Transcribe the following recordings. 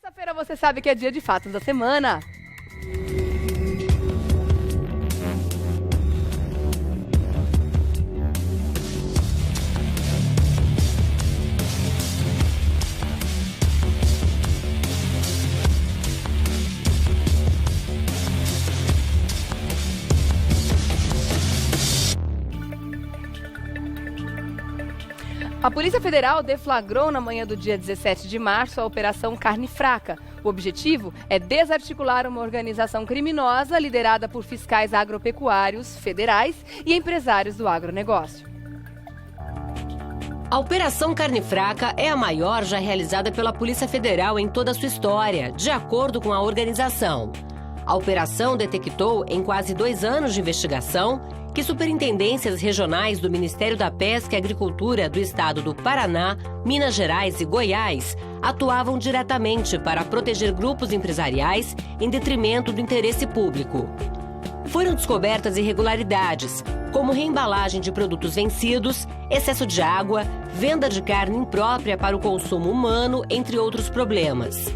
Terça-feira você sabe que é dia de fatos da semana. A Polícia Federal deflagrou na manhã do dia 17 de março a Operação Carne Fraca. O objetivo é desarticular uma organização criminosa liderada por fiscais agropecuários, federais e empresários do agronegócio. A Operação Carne Fraca é a maior já realizada pela Polícia Federal em toda a sua história, de acordo com a organização. A operação detectou, em quase 2 anos de investigação, que superintendências regionais do Ministério da Pesca e Agricultura do estado do Paraná, Minas Gerais e Goiás atuavam diretamente para proteger grupos empresariais em detrimento do interesse público. Foram descobertas irregularidades, como reembalagem de produtos vencidos, excesso de água, venda de carne imprópria para o consumo humano, entre outros problemas.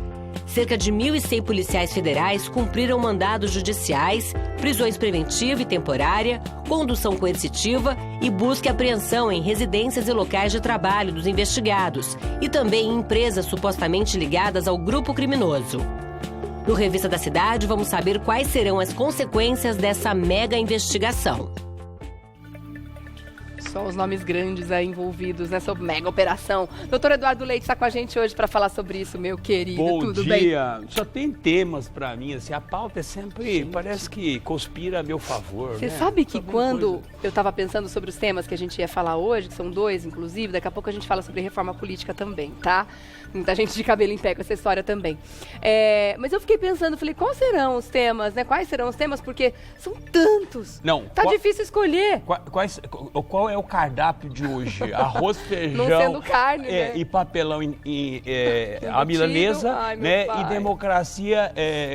Cerca de 1.100 policiais federais cumpriram mandados judiciais, prisões preventiva e temporária, condução coercitiva e busca e apreensão em residências e locais de trabalho dos investigados e também em empresas supostamente ligadas ao grupo criminoso. No Revista da Cidade, vamos saber quais serão as consequências dessa mega investigação. Só os nomes grandes aí envolvidos nessa mega operação. Doutor Eduardo Leite está com a gente hoje para falar sobre isso, meu querido. Tudo bem? Bom dia. Só tem temas para mim, assim, a pauta é sempre, parece que conspira a meu favor. Você né? sabe que quando eu estava pensando sobre os temas que a gente ia falar hoje, que são 2, inclusive, daqui a pouco a gente fala sobre reforma política também, tá? Muita gente de cabelo em pé com essa história também. Mas eu fiquei pensando, falei, quais serão os temas, né? Quais serão os temas? Porque são tantos. Não. Tá difícil escolher. Qual é o cardápio de hoje? Arroz, feijão. Não sendo carne, né? E papelão, a milanesa, Ai, né? pai. E democracia,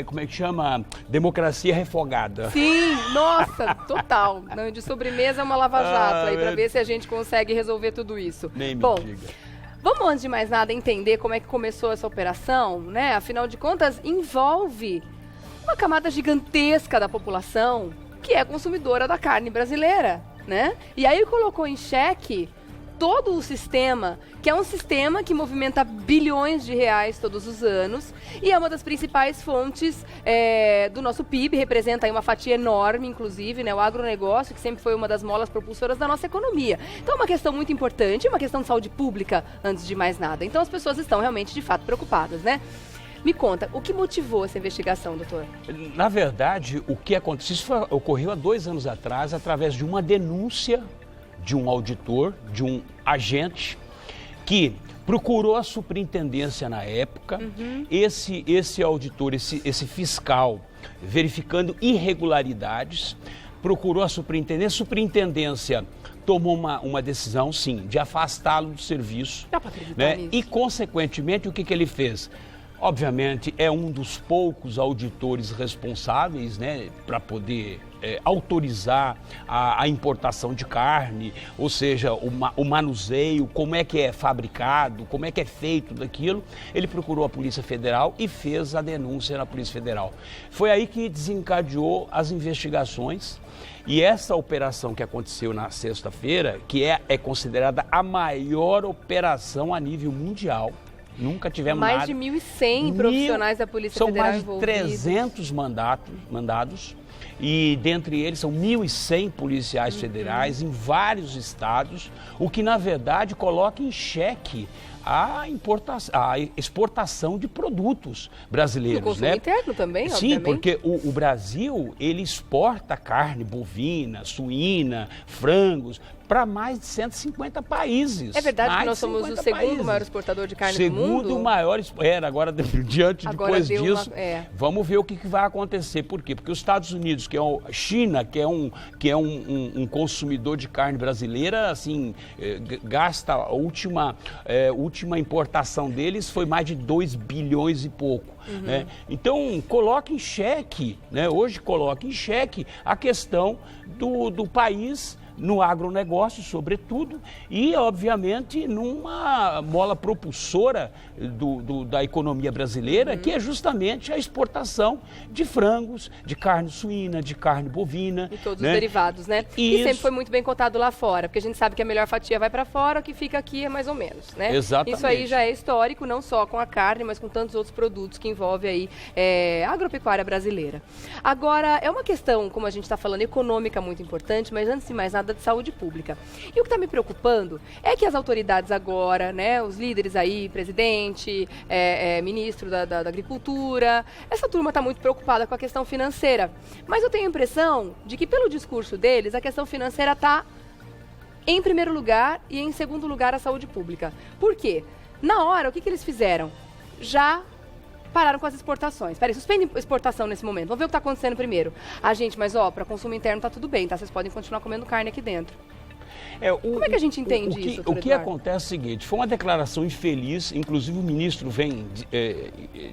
como é que chama? Democracia refogada. Sim, nossa, total. Não, de sobremesa é uma lava-jato aí pra ver se a gente consegue resolver tudo isso. Nem me Bom, diga. Vamos, antes de mais nada, entender como é que começou essa operação, né? Afinal de contas, envolve uma camada gigantesca da população que é consumidora da carne brasileira, né? E aí colocou em xeque todo o sistema, que é um sistema que movimenta bilhões de reais todos os anos e é uma das principais fontes do nosso PIB, representa aí uma fatia enorme, inclusive, né, o agronegócio, que sempre foi uma das molas propulsoras da nossa economia. Então é uma questão muito importante, uma questão de saúde pública, antes de mais nada. Então as pessoas estão realmente, de fato, preocupadas, né? Me conta, o que motivou essa investigação, doutor? Na verdade, o que aconteceu, isso ocorreu há 2 anos atrás, através de uma denúncia de um auditor, de um agente, que procurou a superintendência na época, esse auditor, esse fiscal, verificando irregularidades, procurou a superintendência tomou uma decisão, sim, de afastá-lo do serviço. Dá pra acreditar né? nisso. E, consequentemente, o que ele fez? Obviamente, é um dos poucos auditores responsáveis, né, para poder autorizar a importação de carne, ou seja, o manuseio, como é que é fabricado, como é que é feito daquilo. Ele procurou a Polícia Federal e fez a denúncia na Polícia Federal. Foi aí que desencadeou as investigações. E essa operação que aconteceu na sexta-feira, que é considerada a maior operação a nível mundial, nunca tivemos mais nada. de 1.100 profissionais da Polícia Federal São mais de envolvidos. 300 mandados e dentre eles são 1.100 policiais federais em vários estados, o que na verdade coloca em xeque a exportação de produtos brasileiros. No consumo interno também, Sim, obviamente. porque o Brasil, ele exporta carne bovina, suína, frangos, para mais de 150 países. É verdade que Mais nós de somos o 50 segundo países. maior exportador de carne do mundo? Segundo maior, agora Agora depois deu disso, uma- vamos ver o que vai acontecer. Por quê? Porque os Estados Unidos, a China, que é um consumidor de carne brasileira, assim, gasta a última importação deles foi mais de 2 bilhões e pouco. Né? Então, coloca em xeque, né? Hoje coloca em xeque a questão do país, no agronegócio, sobretudo, e, obviamente, numa mola propulsora da economia brasileira, que é justamente a exportação de frangos, de carne suína, de carne bovina. E todos os derivados, né? E sempre foi muito bem cotado lá fora, porque a gente sabe que a melhor fatia vai para fora, o que fica aqui é mais ou menos, né? Exatamente. Isso aí já é histórico, não só com a carne, mas com tantos outros produtos que envolvem aí a agropecuária brasileira. Agora, é uma questão, como a gente está falando, econômica muito importante, mas antes de mais nada de saúde pública. E o que está me preocupando é que as autoridades agora, né, os líderes aí, presidente, ministro da Agricultura, essa turma está muito preocupada com a questão financeira. Mas eu tenho a impressão de que pelo discurso deles, a questão financeira está em primeiro lugar e em segundo lugar a saúde pública. Por quê? Na hora, o que eles fizeram? Já pararam com as exportações. Peraí, suspende exportação nesse momento. Vamos ver o que está acontecendo primeiro. Gente, mas para consumo interno tá tudo bem, tá? Vocês podem continuar comendo carne aqui dentro. Como é que a gente entende isso, O que acontece é o seguinte, foi uma declaração infeliz, inclusive o ministro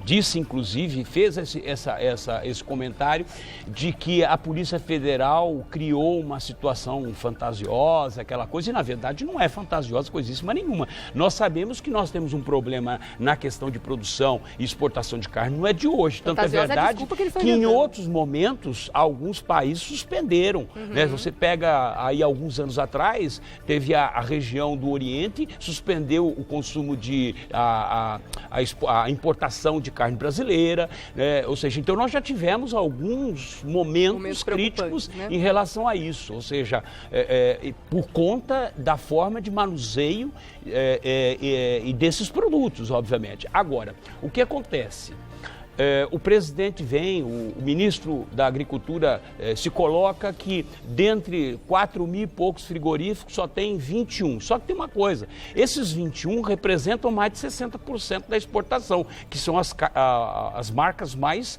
disse, inclusive, fez esse comentário de que a Polícia Federal criou uma situação fantasiosa, aquela coisa, e na verdade não é fantasiosa coisíssima nenhuma. Nós sabemos que nós temos um problema na questão de produção e exportação de carne, não é de hoje. Tanto é verdade que em outros momentos alguns países suspenderam. Né? Você pega aí alguns anos atrás, teve a região do Oriente, suspendeu o consumo a importação de carne brasileira, né? Ou seja, então nós já tivemos alguns momentos críticos, né, em relação a isso, ou seja, por conta da forma de manuseio e desses produtos, obviamente. Agora, o que acontece? O presidente o ministro da Agricultura se coloca que dentre 4.000 e poucos frigoríficos só tem 21. Só que tem uma coisa, esses 21 representam mais de 60% da exportação, que são as marcas mais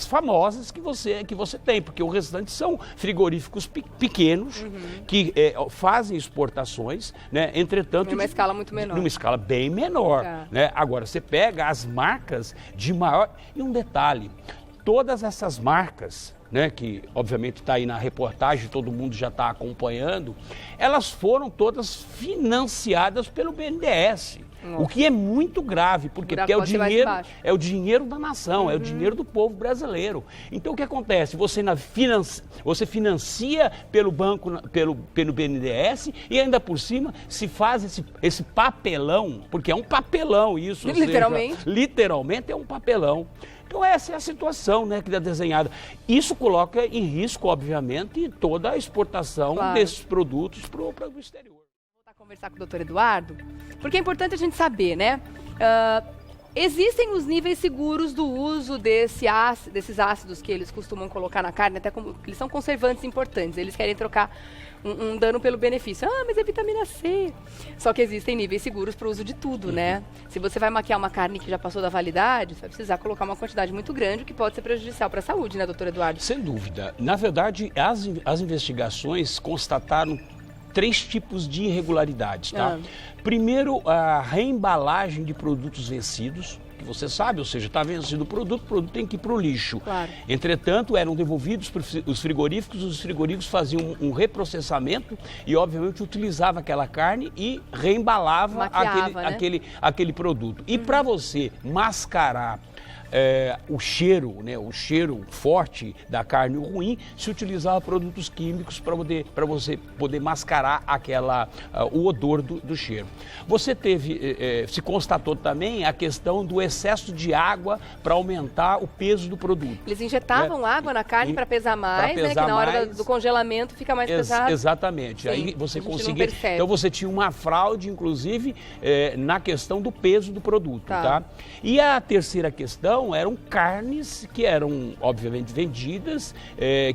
famosas que você tem, porque o restante são frigoríficos pequenos, que fazem exportações, né? Entretanto, numa escala muito menor. Numa escala bem menor. Né? Agora, você pega as marcas de maior... E um detalhe, todas essas marcas, né, que obviamente está aí na reportagem, todo mundo já está acompanhando, elas foram todas financiadas pelo BNDES. O que é muito grave, porque é o dinheiro da nação, é o dinheiro do povo brasileiro. Então o que acontece? Você financia pelo banco, pelo BNDES, e ainda por cima se faz esse papelão, porque é um papelão isso. Literalmente é um papelão. Então essa é a situação, né, que está desenhada. Isso coloca em risco, obviamente, toda a exportação desses produtos para o exterior. Conversar com o doutor Eduardo, porque é importante a gente saber, né? Existem os níveis seguros do uso desses ácidos que eles costumam colocar na carne, até como eles são conservantes importantes, eles querem trocar um dano pelo benefício. Mas é vitamina C. Só que existem níveis seguros para o uso de tudo, né? Se você vai maquiar uma carne que já passou da validade, você vai precisar colocar uma quantidade muito grande, o que pode ser prejudicial para a saúde, né, doutor Eduardo? Sem dúvida. Na verdade, as investigações constataram 3 tipos de irregularidades, tá? Primeiro, a reembalagem de produtos vencidos, que você sabe, ou seja, está vencido o produto tem que ir para o lixo. Entretanto, eram devolvidos para os frigoríficos faziam um reprocessamento e, obviamente, utilizavam aquela carne e reembalava aquele produto. E para você mascarar o cheiro, né, o cheiro forte da carne ruim, se utilizava produtos químicos para você poder mascarar o odor do cheiro. Você se constatou também a questão do excesso de água para aumentar o peso do produto. Eles injetavam água na carne para pesar mais, né, que na hora do congelamento fica mais pesado. Exatamente. Sim, aí você conseguia. Então você tinha uma fraude, inclusive, na questão do peso do produto. Tá? E a terceira questão eram carnes que eram, obviamente, vendidas,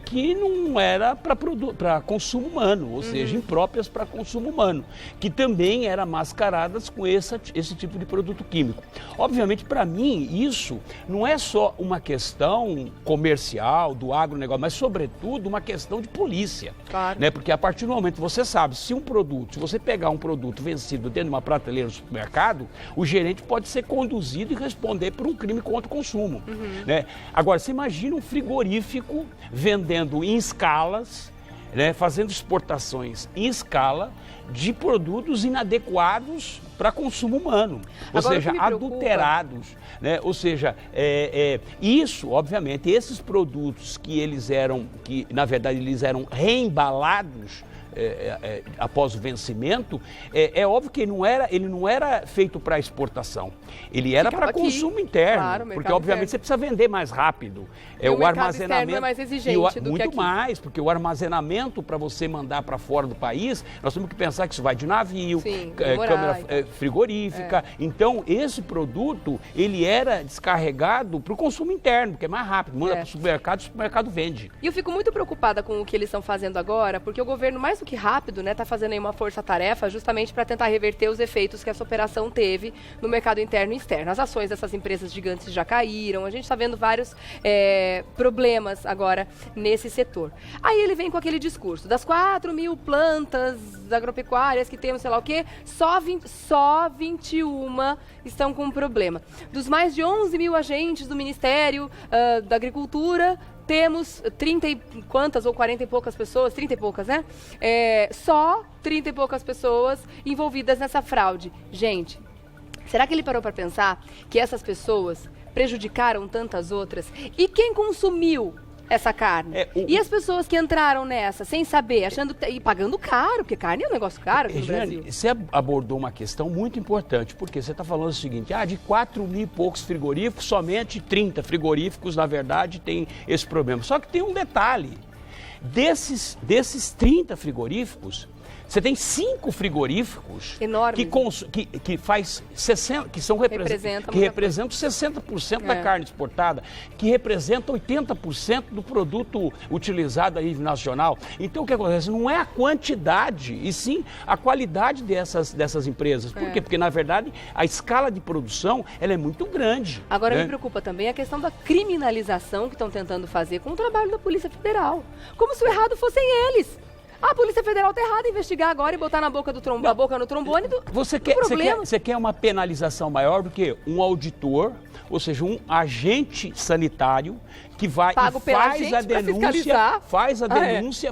que não era para consumo humano, ou seja, impróprias para consumo humano, que também eram mascaradas com esse tipo de produto químico. Obviamente, para mim, isso não é só uma questão comercial, do agronegócio, mas, sobretudo, uma questão de polícia. Né? Porque a partir do momento que você sabe, se você pegar um produto vencido dentro de uma prateleira do supermercado, o gerente pode ser conduzido e responder por um crime contra o consumo. Né? Agora, você imagina um frigorífico vendendo em escalas né, fazendo exportações em escala de produtos inadequados para consumo humano, ou Agora, seja, adulterados, né? Ou seja, isso, obviamente, esses produtos que na verdade eles eram reembalados após o vencimento, é óbvio que ele não era feito para exportação, ele era para consumo interno, claro, porque obviamente você precisa vender mais rápido. O armazenamento é mais exigente do que aqui. Muito mais, porque o armazenamento para você mandar para fora do país, nós temos que pensar que isso vai de navio, câmara frigorífica. Então, esse produto, ele era descarregado para o consumo interno, que é mais rápido, manda para o supermercado vende. E eu fico muito preocupada com o que eles estão fazendo agora, porque o governo, mais do que rápido, né, está fazendo aí uma força-tarefa justamente para tentar reverter os efeitos que essa operação teve no mercado interno e externo. As ações dessas empresas gigantes já caíram, a gente está vendo vários problemas agora nesse setor. Aí ele vem com aquele discurso, das 4.000 plantas agropecuárias que temos, sei lá o quê, só 21 estão com problema. Dos mais de 11.000 agentes do Ministério da Agricultura, temos 30 e quantas ou 40 e poucas pessoas, 30 e poucas, né? Só 30 e poucas pessoas envolvidas nessa fraude. Gente, será que ele parou para pensar que essas pessoas prejudicaram tantas outras? E quem consumiu essa carne? E as pessoas que entraram nessa sem saber, achando e pagando caro, porque carne é um negócio caro aqui no Brasil. Você abordou uma questão muito importante, porque você está falando o seguinte, de 4.000 e poucos frigoríficos, somente 30 frigoríficos, na verdade, tem esse problema. Só que tem um detalhe, desses 30 frigoríficos, você tem 5 frigoríficos que faz 60, que representam 60% da carne exportada, que representam 80% do produto utilizado a nível nacional. Então o que acontece? Não é a quantidade, e sim a qualidade dessas empresas. Por quê? Porque na verdade a escala de produção ela é muito grande. Agora me preocupa também a questão da criminalização que estão tentando fazer com o trabalho da Polícia Federal. Como se o errado fossem eles. A Polícia Federal está errada em investigar agora e botar na boca do a boca no trombone do problema. Você quer uma penalização maior do que um auditor, ou seja, um agente sanitário que vai faz a denúncia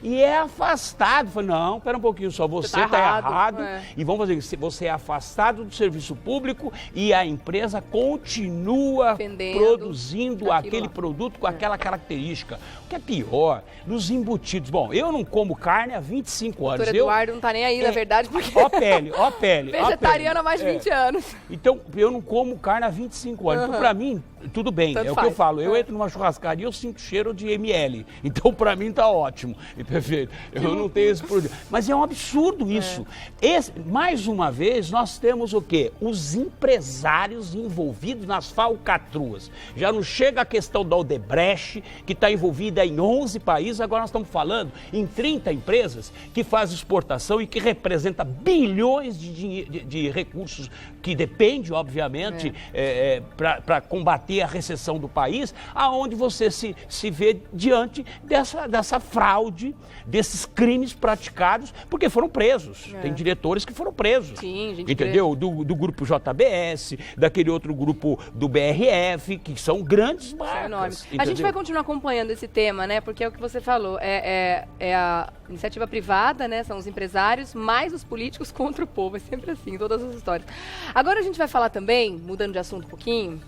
e é afastado. Fala, não, espera um pouquinho só, você está errado. E vamos fazer isso, você é afastado do serviço público e a empresa continua produzindo aquele produto com aquela característica. O que é pior, nos embutidos. Bom, eu não como carne há 25 anos. O doutor Eduardo não está nem aí, na verdade, porque... Ó a pele. Vegetariano há mais de 20 anos. Então, eu não como carne há 25 anos. Então, para mim, tudo bem, o que eu falo. Eu entro numa churrascaria e eu sinto cheiro de ML. Então, para mim, tá ótimo. Perfeito. Eu não tenho esse problema. Mas é um absurdo isso. Mais uma vez, nós temos o quê? Os empresários envolvidos nas falcatruas. Já não chega a questão da Odebrecht, que está envolvida em 11 países. Agora nós estamos falando em 30 empresas que fazem exportação e que representa bilhões de recursos que depende, obviamente, para combater a recessão do país, aonde você se vê diante dessa fraude, desses crimes praticados, porque foram presos. Tem diretores que foram presos. Sim, gente, entendeu? Do grupo JBS, daquele outro grupo do BRF, que são grandes marcas. A gente vai continuar acompanhando esse tema, né? Porque é o que você falou, é a iniciativa privada, né? São os empresários, mais os políticos contra o povo. É sempre assim, em todas as histórias. Agora a gente vai falar também, mudando de assunto um pouquinho,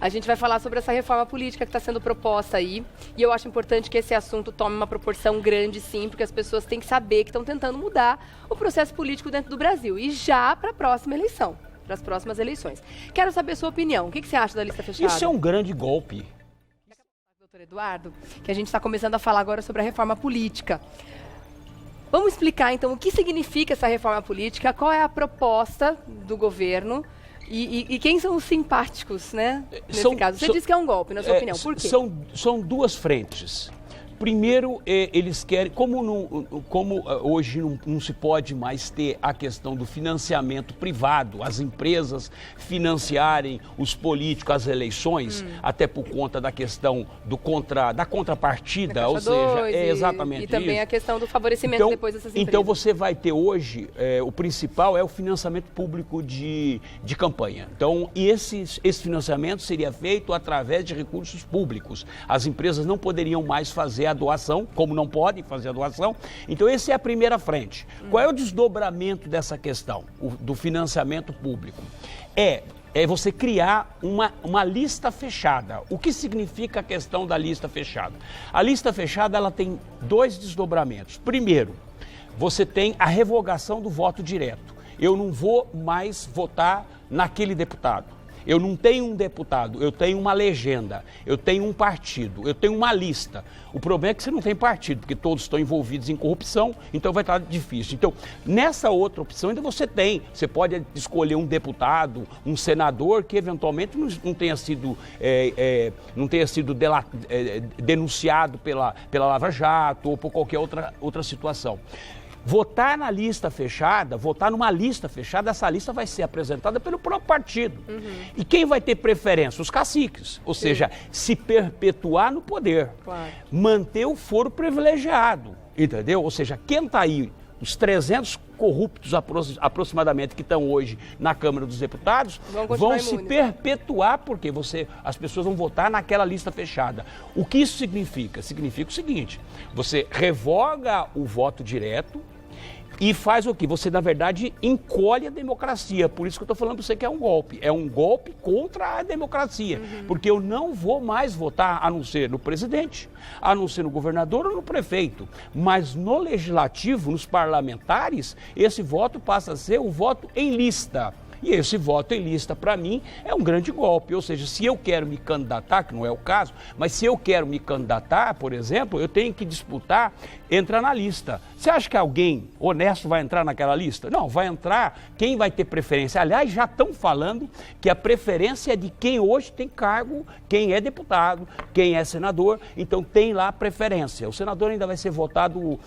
a gente vai falar sobre essa reforma política que está sendo proposta aí. E eu acho importante que esse assunto tome uma proporção grande, sim, porque as pessoas têm que saber que estão tentando mudar o processo político dentro do Brasil. E já para a próxima eleição, para as próximas eleições. Quero saber a sua opinião. O que você acha da lista fechada? Isso é um grande golpe. Doutor Eduardo, que a gente está começando a falar agora sobre a reforma política. Vamos explicar, então, o que significa essa reforma política, qual é a proposta do governo e quem são os simpáticos, né, nesse caso. Você disse que é um golpe, na sua opinião. Por quê? São duas frentes. Primeiro, eles querem, como hoje não se pode mais ter a questão do financiamento privado, as empresas financiarem os políticos, as eleições, até por conta da questão da contrapartida, ou seja, exatamente isso. E também a questão do favorecimento depois dessas empresas. Então você vai ter hoje, o principal é o financiamento público de campanha. Então, esse financiamento seria feito através de recursos públicos. As empresas não poderiam mais fazer a doação, como não podem fazer a doação. Então, essa é a primeira frente. Qual é o desdobramento dessa questão, do financiamento público? É você criar uma lista fechada. O que significa a questão da lista fechada? A lista fechada, ela tem 2 desdobramentos. Primeiro, você tem a revogação do voto direto. Eu não vou mais votar naquele deputado. Eu não tenho um deputado, eu tenho uma legenda, eu tenho um partido, eu tenho uma lista. O problema é que você não tem partido, porque todos estão envolvidos em corrupção, então vai estar difícil. Então, nessa outra opção ainda você pode escolher um deputado, um senador que eventualmente não tenha sido denunciado pela Lava Jato ou por qualquer outra situação. Votar na lista fechada, votar numa lista fechada, essa lista vai ser apresentada pelo próprio partido. E quem vai ter preferência? Os caciques. Ou seja, se perpetuar no poder. Claro. Manter o foro privilegiado, entendeu? Ou seja, quem está aí, os 300 corruptos aproximadamente que estão hoje na Câmara dos Deputados, vão se perpetuar porque as pessoas vão votar naquela lista fechada. O que isso significa? Significa o seguinte, você revoga o voto direto e faz o quê? Você, na verdade, encolhe a democracia. Por isso que eu estou falando para você que é um golpe. É um golpe contra a democracia. Porque eu não vou mais votar, a não ser no presidente, a não ser no governador ou no prefeito. Mas no legislativo, nos parlamentares, esse voto passa a ser o voto em lista. E esse voto em lista, para mim, é um grande golpe. Ou seja, se eu quero me candidatar, que não é o caso, mas se eu quero me candidatar, por exemplo, eu tenho que disputar, entrar na lista. Você acha que alguém honesto vai entrar naquela lista? Não, vai entrar quem vai ter preferência. Aliás, já estão falando que a preferência é de quem hoje tem cargo, quem é deputado, quem é senador, então tem lá a preferência. O senador ainda vai ser votado,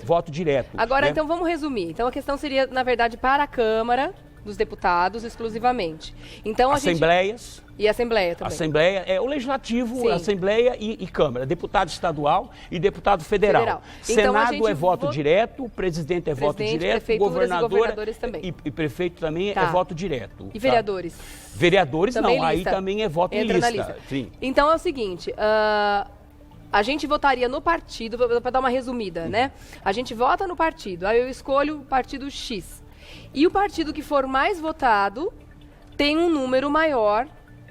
voto direto. Agora, então, vamos resumir. Então, a questão seria, na verdade, para a Câmara dos Deputados exclusivamente. Então, Assembleias. E Assembleia também. Assembleia é o Legislativo, Sim. Assembleia e Câmara. Deputado estadual e deputado federal. Senado então, é voto direto, presidente é voto direto, governadores também. E prefeito também é voto direto. E vereadores? Vereadores também não, lista. Aí também é voto em lista. Sim. Então é o seguinte, a gente votaria no partido, para dar uma resumida, né? A gente vota no partido, aí eu escolho o partido X. E o partido que for mais votado tem um número maior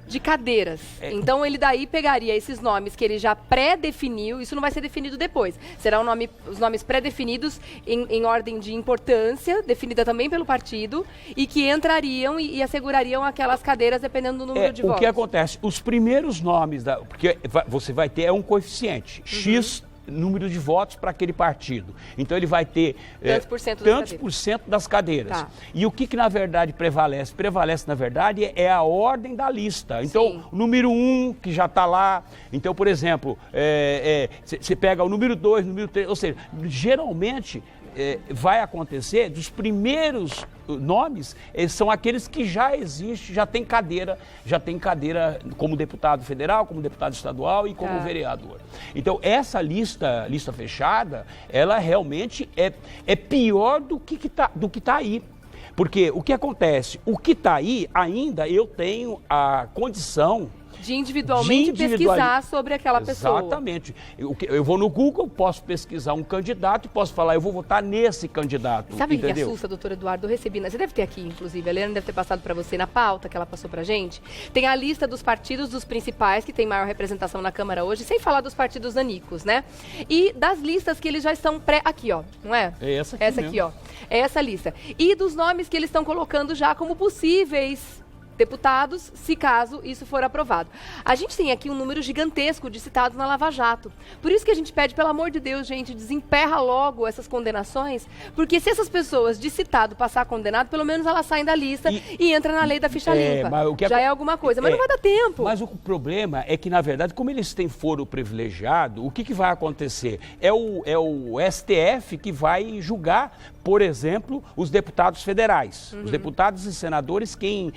de cadeiras. Então, ele daí pegaria esses nomes que ele já pré-definiu, isso não vai ser definido depois. Serão os nomes pré-definidos em ordem de importância, definida também pelo partido, e que entrariam e assegurariam aquelas cadeiras dependendo do número de votos. O que acontece? Os primeiros nomes, porque você vai ter um coeficiente, X número de votos para aquele partido. Então ele vai ter tantos por cento das cadeiras. Tá. E o que na verdade prevalece? Prevalece, na verdade, é a ordem da lista. Então, o número 1, que já está lá. Então, por exemplo, você pega o número 2, número 3, ou seja, geralmente vai acontecer dos primeiros nomes, são aqueles que já existem, já tem cadeira como deputado federal, como deputado estadual e como vereador. Então, essa lista fechada, ela realmente é pior do que tá aí. Porque o que acontece? O que está aí, ainda eu tenho a condição de individualmente pesquisar sobre aquela pessoa. Exatamente. Eu vou no Google, posso pesquisar um candidato e posso falar, eu vou votar nesse candidato. Sabe o que assusta, doutor Eduardo? Eu recebi, você deve ter aqui, inclusive, a Helena deve ter passado para você na pauta que ela passou para gente. Tem a lista dos partidos, dos principais, que tem maior representação na Câmara hoje, sem falar dos partidos nanicos, né? E das listas que eles já estão aqui, ó, não é? É essa aqui Essa aqui, ó. É essa lista. E dos nomes que eles estão colocando já como possíveis deputados, se caso isso for aprovado. A gente tem aqui um número gigantesco de citados na Lava Jato. Por isso que a gente pede, pelo amor de Deus, gente, desemperra logo essas condenações, porque se essas pessoas de citado passar condenado, pelo menos elas saem da lista e entram na lei da ficha limpa. Já é alguma coisa, mas não vai dar tempo. Mas o problema é que, na verdade, como eles têm foro privilegiado, o que vai acontecer? É o STF que vai julgar, por exemplo, os deputados federais. Os deputados e senadores, quem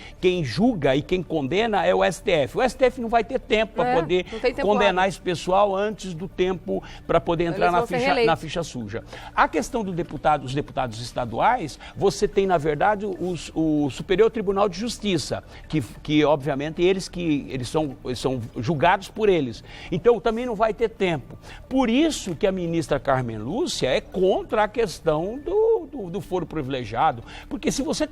julga e quem condena é o STF. O STF não vai ter tempo para poder condenar esse pessoal antes do tempo para poder entrar na ficha suja. A questão dos deputados estaduais, você tem, na verdade, o Superior Tribunal de Justiça, que obviamente, eles são julgados por eles. Então, também não vai ter tempo. Por isso que a ministra Carmen Lúcia é contra a questão do foro privilegiado, porque se você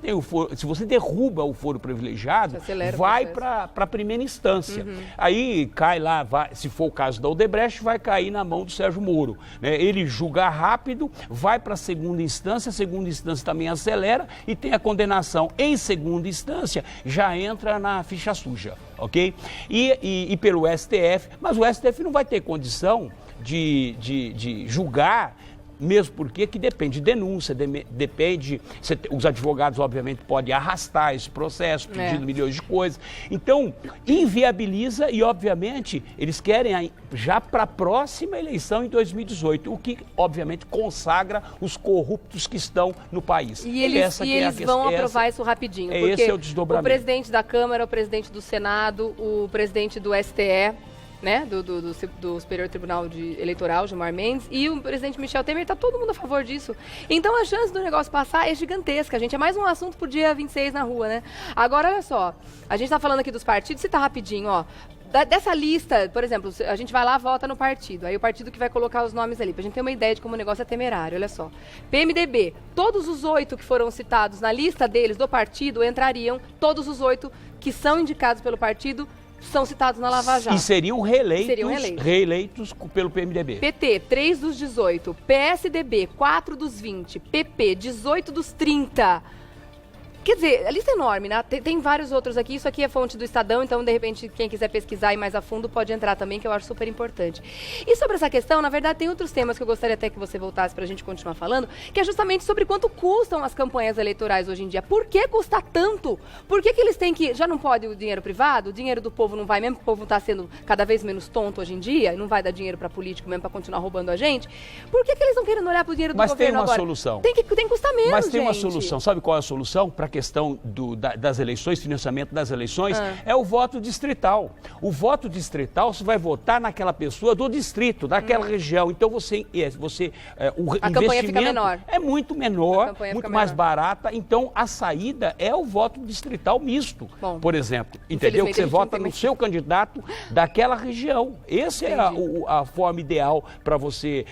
derruba o foro privilegiado, vai para a primeira instância. Aí cai lá, se for o caso da Odebrecht, vai cair na mão do Sérgio Moro. Ele julga rápido, vai para a segunda instância também acelera e tem a condenação em segunda instância, já entra na ficha suja, ok? E pelo STF, mas o STF não vai ter condição de julgar, mesmo porque que depende de denúncia, depende, os advogados obviamente podem arrastar esse processo, pedindo milhões de coisas, então inviabiliza e obviamente eles querem já para a próxima eleição em 2018, o que obviamente consagra os corruptos que estão no país. E eles vão aprovar isso rapidinho, porque esse é o desdobramento. O presidente da Câmara, o presidente do Senado, o presidente do STE, né, do Superior Tribunal Eleitoral, Gilmar Mendes, e o presidente Michel Temer, está todo mundo a favor disso. Então a chance do negócio passar é gigantesca, gente. É mais um assunto pro dia 26 na rua, né? Agora, olha só, a gente está falando aqui dos partidos, cita rapidinho, ó. Dessa lista, por exemplo, a gente vai lá, vota no partido, aí o partido que vai colocar os nomes ali, pra gente ter uma ideia de como o negócio é temerário, olha só. PMDB, todos os 8 que foram citados na lista deles, do partido, entrariam, todos os 8 que são indicados pelo partido, são citados na Lava Jato. E seriam reeleitos pelo PMDB. PT, 3 dos 18. PSDB, 4 dos 20. PP, 18 dos 30. Quer dizer, a lista é enorme, né? Tem vários outros aqui. Isso aqui é fonte do Estadão, então, de repente, quem quiser pesquisar e mais a fundo pode entrar também, que eu acho super importante. E sobre essa questão, na verdade, tem outros temas que eu gostaria até que você voltasse para a gente continuar falando, que é justamente sobre quanto custam as campanhas eleitorais hoje em dia. Por que custa tanto? Por que eles têm que... Já não pode o dinheiro privado? O dinheiro do povo não vai mesmo? O povo está sendo cada vez menos tonto hoje em dia e não vai dar dinheiro para político mesmo para continuar roubando a gente? Por que eles não querem olhar para o dinheiro do governo agora? Mas tem uma solução. Tem que custar menos, Mas tem uma solução. Sabe qual é a solução para a questão das eleições, financiamento das eleições? É o voto distrital. O voto distrital, você vai votar naquela pessoa do distrito, daquela região. Então o campanha fica menor. É muito menor, muito mais barata. Então a saída é o voto distrital misto, por exemplo. Entendeu? Que você vota no seu candidato daquela região. Essa é a forma ideal para você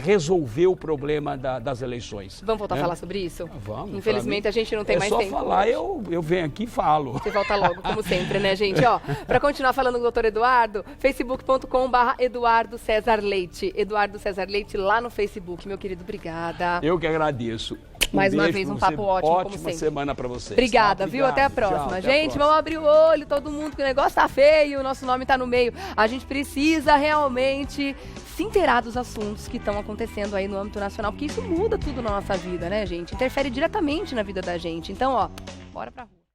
resolver o problema das eleições. Vamos voltar a falar sobre isso? Vamos. Infelizmente a gente não tem mais tempo. É só falar, eu venho aqui e falo. Você volta logo, como sempre, né, gente? Ó, para continuar falando com o Dr. Eduardo, facebook.com/Eduardo César Leite. Eduardo César Leite lá no Facebook, meu querido, obrigada. Eu que agradeço. Mais uma vez, um papo ótimo, como sempre. Ótima semana para vocês. Obrigada, viu? Até a próxima. Gente, vamos abrir o olho, todo mundo, que o negócio tá feio, o nosso nome tá no meio. A gente precisa realmente se inteirar dos assuntos que estão acontecendo aí no âmbito nacional, porque isso muda tudo na nossa vida, né, gente? Interfere diretamente na vida da gente. Então, ó, bora pra rua.